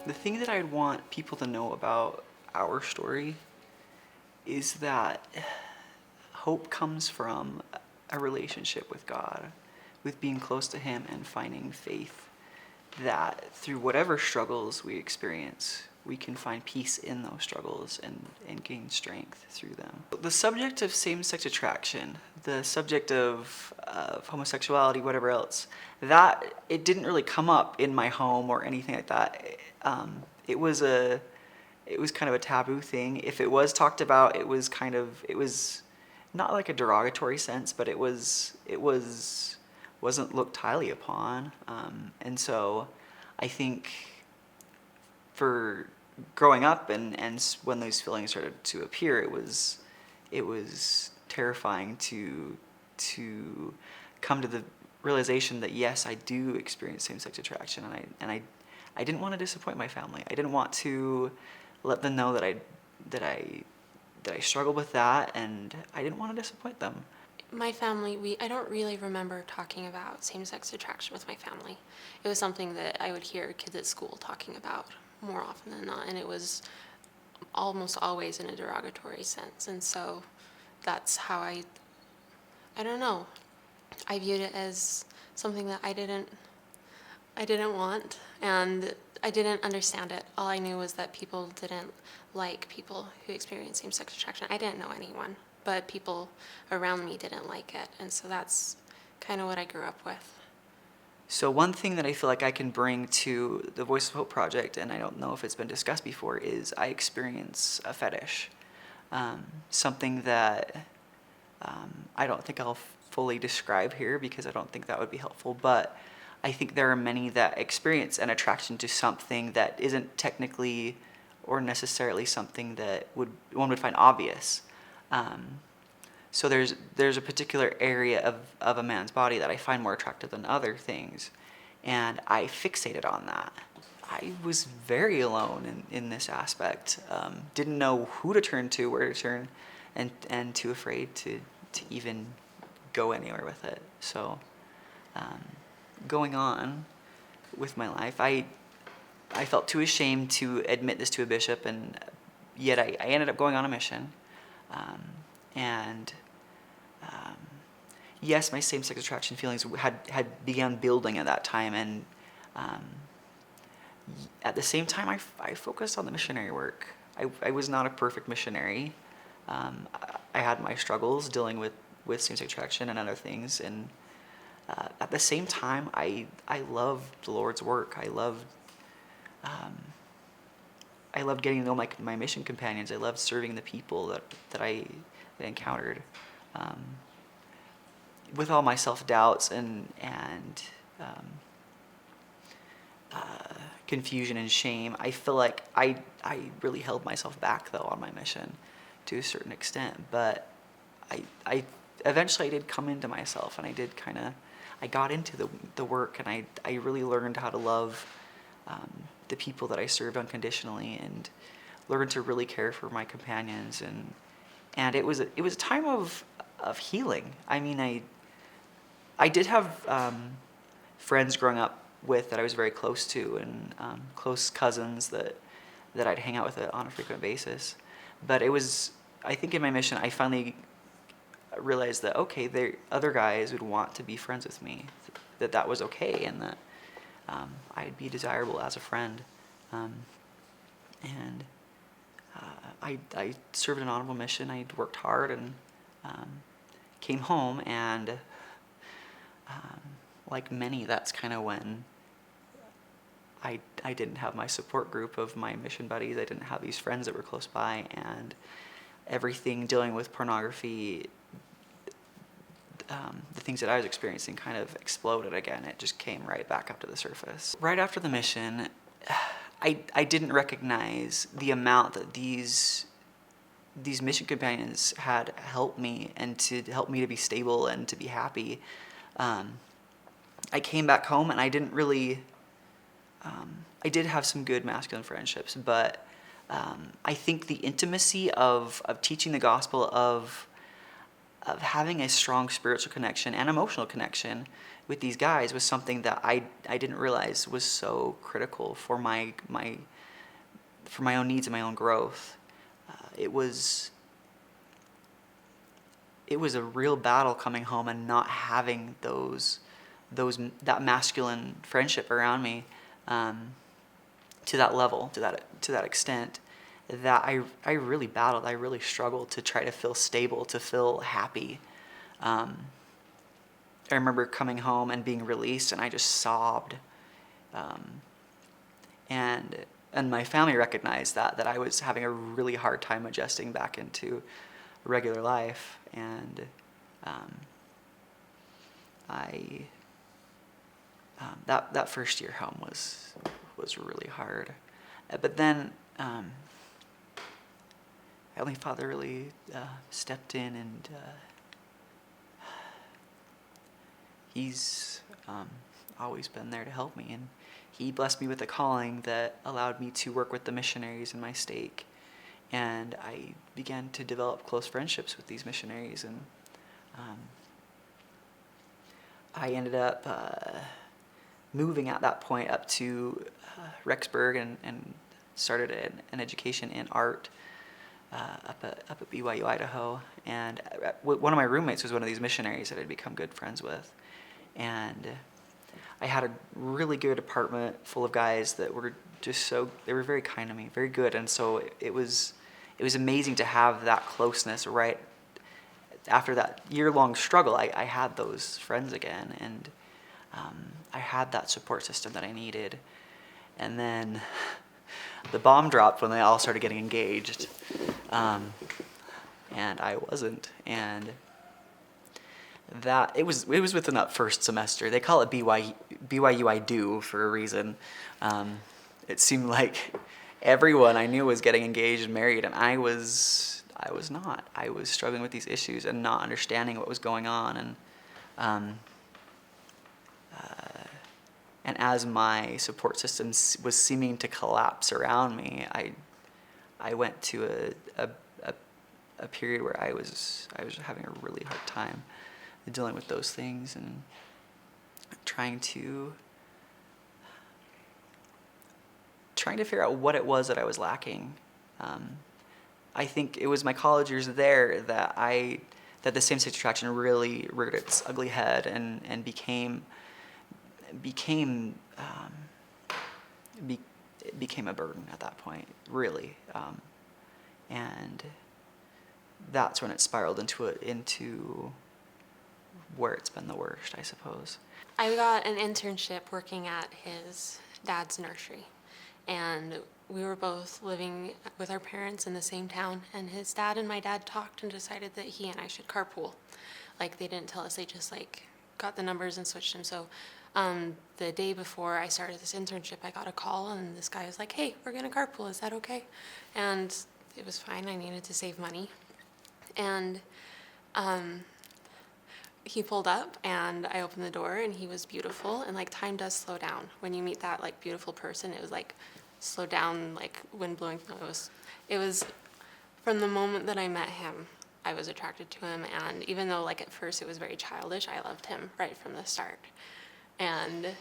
The thing that I'd want people to know about our story is that hope comes from a relationship with God, with being close to Him and finding faith that through whatever struggles we experience, we can find peace in those struggles and gain strength through them. The subject of same-sex attraction, the subject of homosexuality, whatever else, that it didn't really come up in my home or anything like that. It was kind of a taboo thing. If it was talked about, it was not like a derogatory sense, but it wasn't looked highly upon. And so I think for growing up and when those feelings started to appear, it was terrifying to come to the realization that yes, I do experience same-sex attraction, and I didn't want to disappoint my family. I didn't want to let them know that I struggled with that, and I didn't want to disappoint them. My family, I don't really remember talking about same-sex attraction with my family. It was something that I would hear kids at school talking about more often than not, and it was almost always in a derogatory sense. And so that's how I don't know. I viewed it as something that I didn't want, and I didn't understand it. All I knew was that people didn't like people who experienced same-sex attraction. I didn't know anyone, but people around me didn't like it, and so that's kind of what I grew up with. So one thing that I feel like I can bring to the Voice of Hope project, and I don't know if it's been discussed before, is I experience a fetish. Something that I don't think I'll fully describe here because I don't think that would be helpful, but I think there are many that experience an attraction to something that isn't technically or necessarily something that one would find obvious. So there's a particular area of a man's body that I find more attractive than other things, and I fixated on that. I was very alone in this aspect. Didn't know who to turn to, where to turn, and too afraid to even go anywhere with it. So going on with my life, I felt too ashamed to admit this to a bishop, and yet I ended up going on a mission. Yes, my same-sex attraction feelings had begun building at that time, and at the same time, I focused on the missionary work. I was not a perfect missionary. I had my struggles dealing with same-sex attraction and other things, and at the same time, I loved the Lord's work. I loved getting to know my mission companions. I loved serving the people that I encountered. With all my self-doubts and confusion and shame, I feel like I really held myself back, though, on my mission to a certain extent. But I eventually did come into myself, and I got into the work, and I really learned how to love the people that I served unconditionally, and learned to really care for my companions, and it was a time of healing. I mean, I did have friends growing up with that I was very close to, and close cousins that I'd hang out with on a frequent basis. But I think in my mission, I finally realized that, okay, other guys would want to be friends with me, that was okay, and that I'd be desirable as a friend. I served an honorable mission. I worked hard and came home, and like many, that's kind of when I didn't have my support group of my mission buddies. I didn't have these friends that were close by, and everything dealing with pornography, the things that I was experiencing kind of exploded again. It just came right back up to the surface. Right after the mission, I didn't recognize the amount that these mission companions had helped me, and to help me to be stable and to be happy. I came back home, and I didn't really, I did have some good masculine friendships, but I think the intimacy of teaching the gospel, of having a strong spiritual connection and emotional connection with these guys was something that I didn't realize was so critical for my for my own needs and my own growth. It was a real battle coming home and not having that masculine friendship around me, to that level, to that extent, that I really battled. I really struggled to try to feel stable, to feel happy. I remember coming home and being released, and I just sobbed. And my family recognized that I was having a really hard time adjusting back into regular life, and that first year home was really hard. But then Heavenly Father really stepped in, and He's always been there to help me, and He blessed me with a calling that allowed me to work with the missionaries in my stake, and I began to develop close friendships with these missionaries, and I ended up moving at that point up to Rexburg and started an education in art up at BYU, Idaho. And one of my roommates was one of these missionaries that I'd become good friends with. And I had a really good apartment full of guys that were they were very kind to me, very good. And so it was amazing to have that closeness right after that year-long struggle. I had those friends again, and I had that support system that I needed. And then the bomb dropped when they all started getting engaged, and I wasn't. And it was within that first semester. They call it BYU I do for a reason. It seemed like everyone I knew was getting engaged and married, and I was not. I was struggling with these issues and not understanding what was going on. And as my support system was seeming to collapse around me, I went to a period where I was having a really hard time dealing with those things and trying to figure out what it was that I was lacking. I think it was my college years there that the same-sex attraction really reared its ugly head and became a burden at that point, really. And that's when it spiraled into where it's been the worst, I suppose. I got an internship working at his dad's nursery, and we were both living with our parents in the same town, and his dad and my dad talked and decided that he and I should carpool. Like, they didn't tell us, they just got the numbers and switched them. So the day before I started this internship, I got a call, and this guy was like, "Hey, we're gonna carpool, is that okay?" And it was fine. I needed to save money. And he pulled up, and I opened the door, and he was beautiful. And time does slow down when you meet that beautiful person. It was slow down, wind blowing. No, it was from the moment that I met him, I was attracted to him. And even though at first it was very childish, I loved him right from the start. And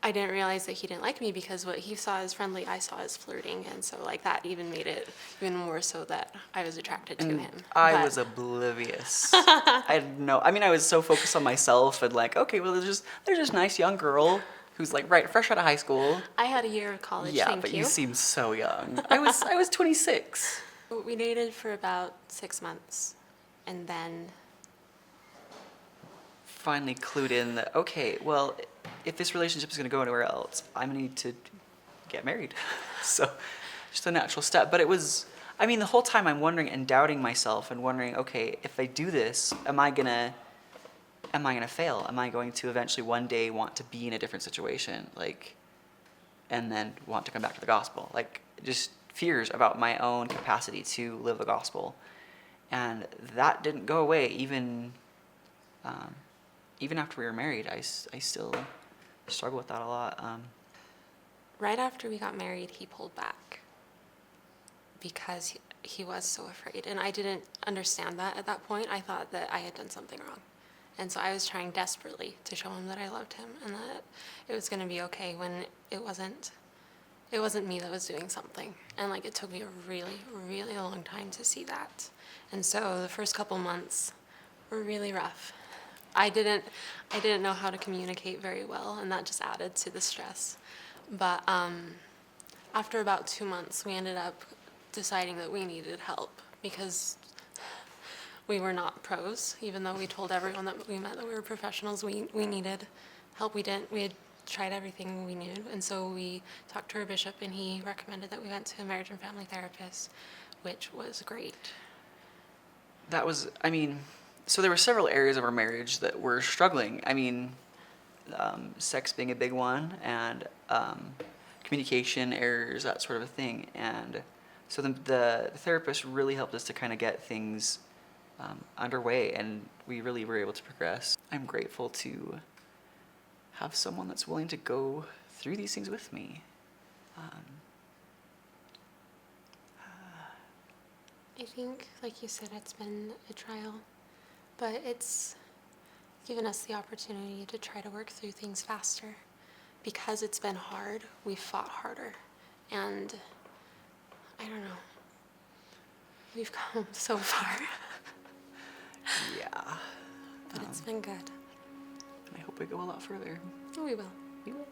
I didn't realize that he didn't like me, because what he saw as friendly, I saw as flirting. And so that even made it even more so that I was attracted to him. I was oblivious. I was so focused on myself and okay, well, there's this nice young girl who's fresh out of high school. I had a year of college, yeah, thank but you. You seem so young. I was 26. We dated for about 6 months, and then finally clued in that, okay, well, if this relationship is going to go anywhere else, I'm going to need to get married. So just a natural step. But it was, the whole time I'm wondering and doubting myself and wondering, okay, if I do this, am I going to fail? Am I going to eventually one day want to be in a different situation, and then want to come back to the gospel? Just fears about my own capacity to live the gospel. And that didn't go away even after we were married. I still struggle with that a lot. Right after we got married, he pulled back because he was so afraid. And I didn't understand that at that point. I thought that I had done something wrong. And so I was trying desperately to show him that I loved him and that it was going to be okay when it wasn't. It wasn't me that was doing something. And like it took me a really, really long time to see that. And so the first couple months were really rough. I didn't know how to communicate very well, and that just added to the stress. But after about 2 months, we ended up deciding that we needed help because we were not pros. Even though we told everyone that we met that we were professionals, we needed help. We had tried everything we knew, and so we talked to our bishop, and he recommended that we went to a marriage and family therapist, which was great. That was, I mean, so there were several areas of our marriage that were struggling. I mean, sex being a big one, and communication errors, that sort of a thing. And so the therapist really helped us to kind of get things underway, and we really were able to progress. I'm grateful to have someone that's willing to go through these things with me. I think, like you said, it's been a trial, but it's given us the opportunity to try to work through things faster. Because it's been hard, we've fought harder. And I don't know, we've come so far. Yeah. But it's been good. I hope we go a lot further. We will. We will.